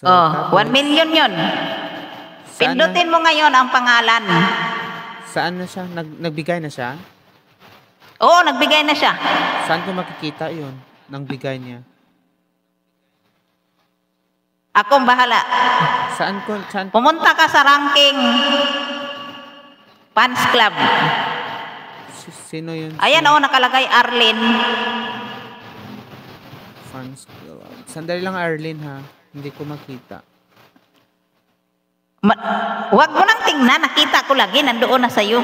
So, Oh, 1 tapos, million yun. saan na, Pindutin mo ngayon ang pangalan. saan na siya? Nagbigay na siya? Oo, nagbigay na siya. Saan ko makikita yun? Nang bigay niya? Akong bahala. Saan Pumunta ka sa ranking fans club. sino yun? Ayan oh, nakalagay Arlene. Fans club. Sandali lang, Arlene, ha? Hindi ko makita. Wag mo nang tingnan, nakita ko lagi, nandoon na sa'yo.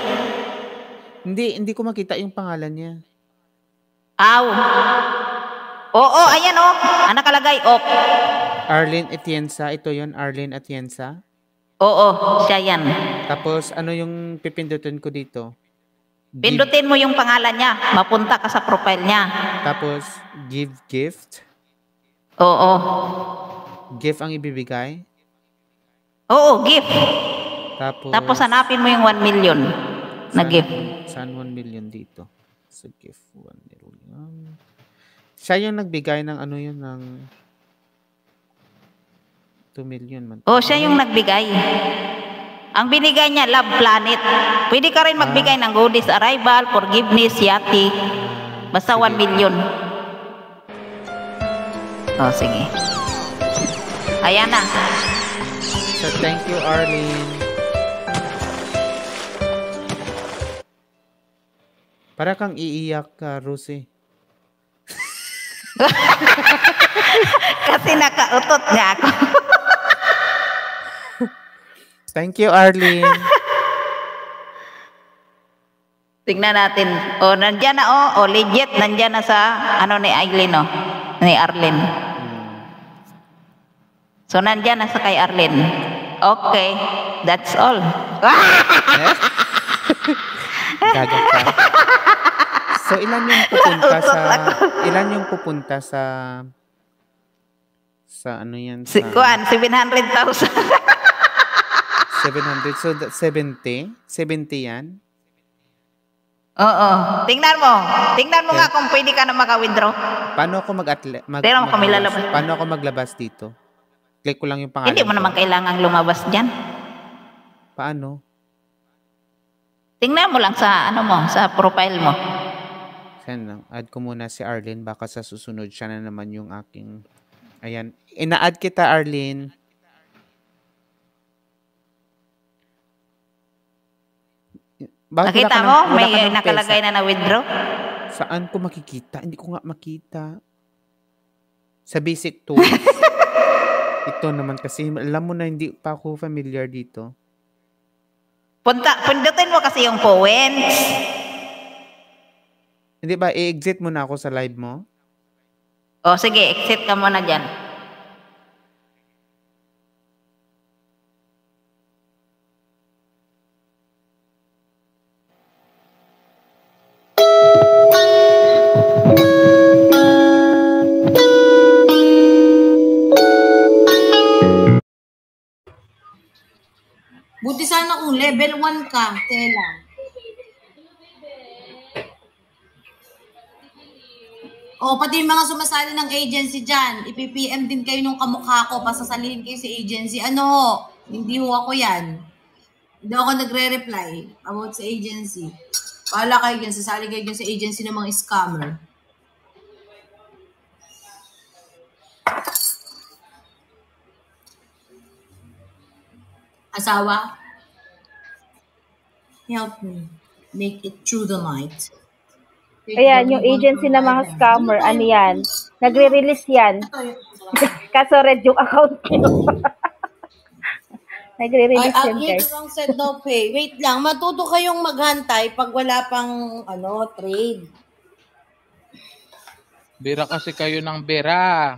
Hindi ko makita yung pangalan niya. Aw. Oo, ayan oh. Ang nakalagay, oh. Arlene Atienza. Ito yon, Arlene Atienza. Oo, siya yan. Tapos, ano yung pipindutin ko dito? Pindutin mo yung pangalan niya. Mapunta ka sa profile niya. Tapos, give gift. Oo. Gift ang ibibigay. Oo, gift. Tapos, hanapin mo yung 1 million na gift. Saan 1 million dito? Sa gift, 1 million. Siya yung nagbigay ng ano yun, ng 2 million man. Oo, siya yung nagbigay. Ang binigay niya, Love Planet. Pwede ka rin magbigay ng goodies, arrival, forgiveness, yati. Basta 1 million. Oh, sige. Ayan na. So, thank you, Arlene. Para kang iiyak ka, Rosie. Kasi nakautot nga ako. Thank you, Arlene. Tingnan natin. Oh, nandyan na oh. Legit. Nandyan na sa ano ni Aileen oh. Ni Arlene. So, nandyan na sa kay Arlene. Okay. That's all. Gagat ka. So, ilan yung pupunta sa ano yan? Kuan, 700,000. 700. So, 70? 70 yan? Oo. Tingnan mo. Tingnan mo nga kung pwede ka na maka-withdraw. Paano ako Paano ako maglabas dito? Click ko lang yung pangalan. Hindi mo naman kailangang lumabas dyan. Paano? Tingnan mo lang sa sa profile mo. Add ko muna si Arlene. Baka sa susunod siya na naman yung aking... Ayan. Ina-add kita, Arlene. Bakit nakita mo? May nakalagay na withdraw? Saan ko makikita? Hindi ko nga makita. Sa basic tools. Ito naman kasi, alam mo na hindi pa ako familiar dito. Pundutin mo kasi yung points. Hindi ba, i-exit muna ako sa live mo? O sige, exit ka muna dyan. Buti sana kung level 1 ka, Tela. O, pati yung mga sumasali ng agency dyan, ipipm din kayo nung kamukha ko, pasasalihin kayo sa agency. Ano? Hindi ho ako yan. Hindi ako nagre-reply about sa agency. Pahala kayo dyan, sasali kayo dyan sa agency ng mga scammer. Asawa, help me make it through the night. Ayan, yung agency ng mga scammer, ano yan? Nagre-release yan. Kaso red yung account nyo. Nagre-release yan, guys. Ay, said no pay. Wait lang, matuto kayong maghantay pag wala pang, trade. Bira kasi kayo ng bira.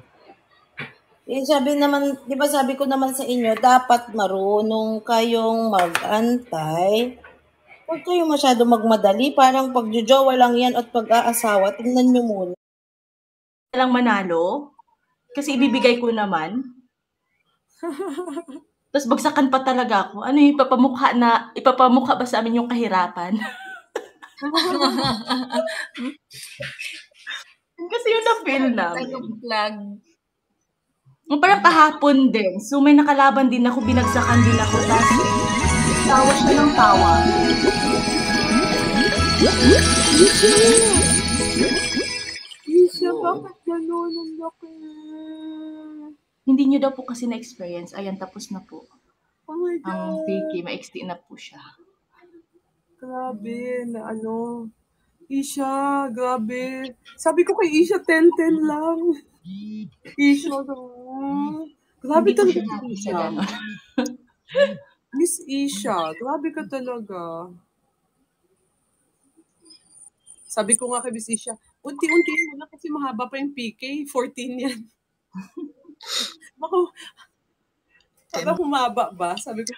Sabi naman, di ba sabi ko naman sa inyo, dapat marunong kayong mag-antay. Huwag kayo masyado magmadali. Parang pagjojowa lang yan at pag-aasawa. Tingnan nyo muna. Lang manalo. Kasi ibibigay ko naman. Tapos bagsakan pa talaga ako. Ano yung ipapamukha ba sa amin yung kahirapan? Kasi yun na-feel namin. Parang kahapon din. So may nakalaban din ako, binagsakan din ako. Tapos tawa siya ng tawa. Isha, bakit gano'n? Ang laki. Hindi nyo daw po kasi na-experience. Ayan, tapos na po. Oh my Ang God. Vicky, maiksi na po siya. Grabe, na ano. Isha, grabe. Sabi ko kay Isha, 10-10 lang. Isha, grabe Hindi po talaga siya si happy sa Isha. gano'n. Miss Isha, grabe ka talaga. Sabi ko nga kay Miss Isha, unti-unti mo na kasi mahaba pa yung PK. 14 yan. Baka humaba ba? Sabi ko.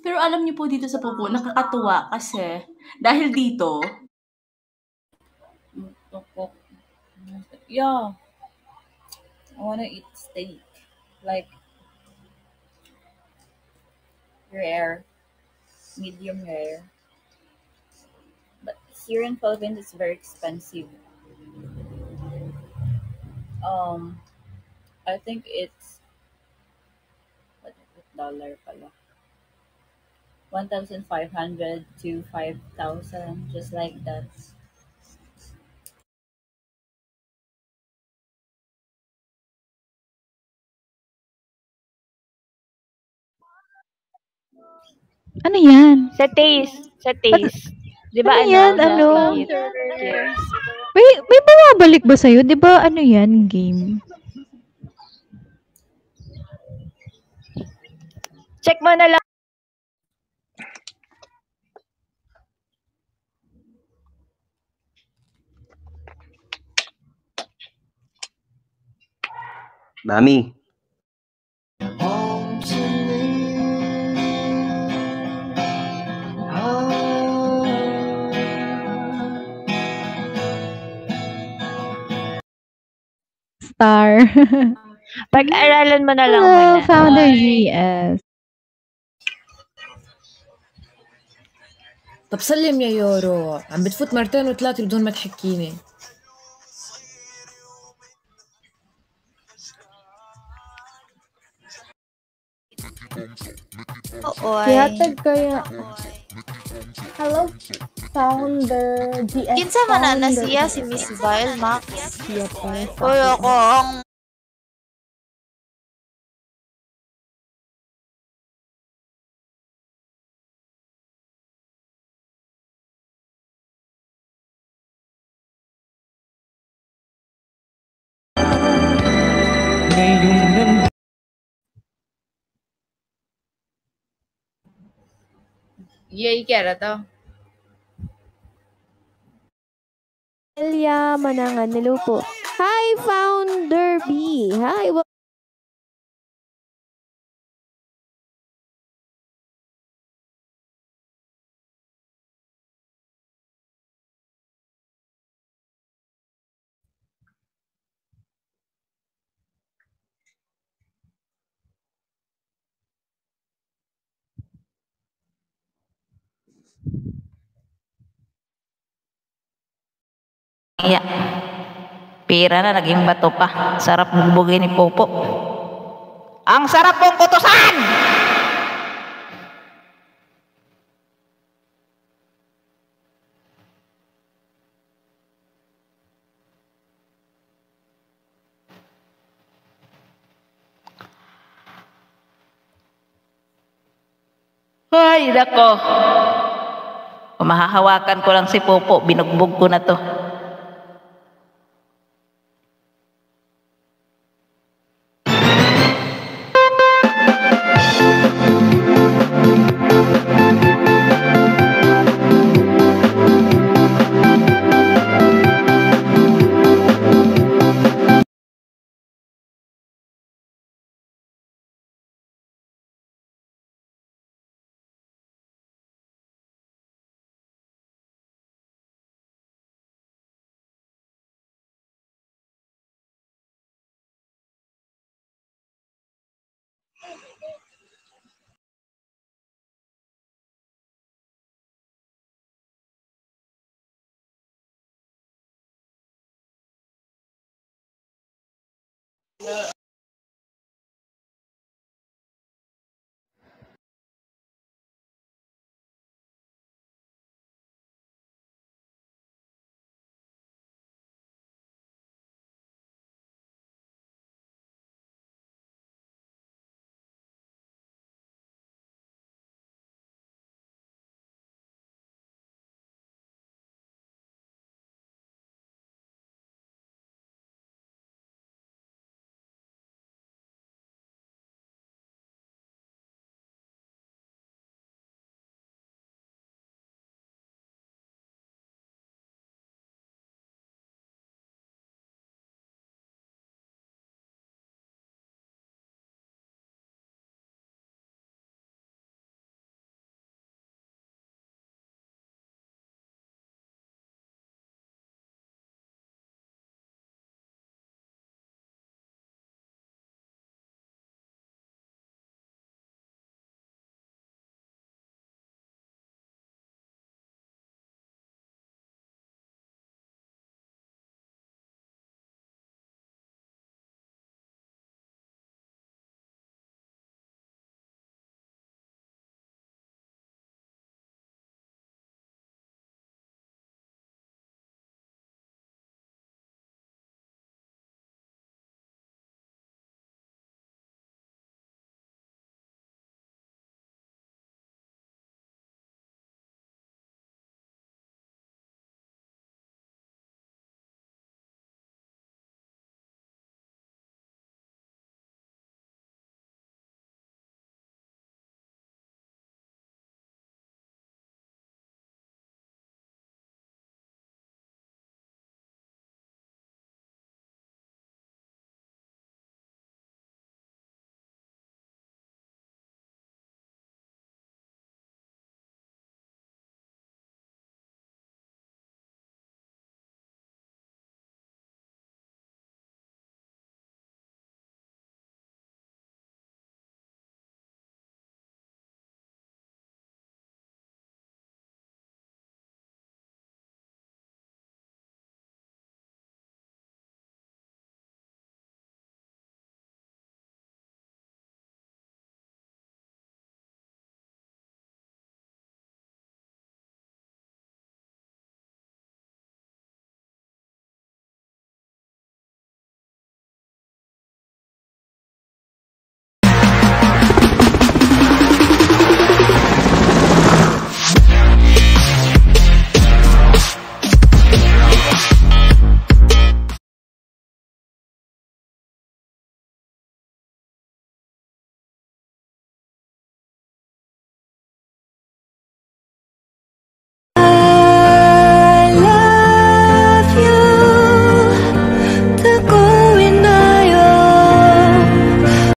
Pero alam niyo po dito sa Pupo, nakakatuwa kasi dahil dito, Yeah. I wanna eat steak. Like rare. Medium rare. But here in Philippines it's very expensive. I think it's what dollar pala. 1,500 to 5,000, just like that. Ano yan? Sa taste. Sa taste. Di ba Ano yan? Ano? Sweet. Yes. May bumabalik ba sa'yo? Di ba ano yan? Game? Check mo na lang. Mami. Star. Pag-aralan mo na lang muna. Founder GS. طب سلم يا يورو، عم بتفوت مرتين وثلاثة بدون ما تحكيني. Yatag kaya. Hello, founder, GS Kinsa man na founder. siya si Miss Vile Max. Siya pa. Uy, ako ang Yay, kaya to. Elia Manangan Nilupo. Hi, founder B. Hi, Iya. Pira na naging bato pa. Sarap bugbugin ni Popo. Ang sarap mong kutusan! Ay, nako. Kung mahahawakan ko lang si Popo, binugbog ko na to.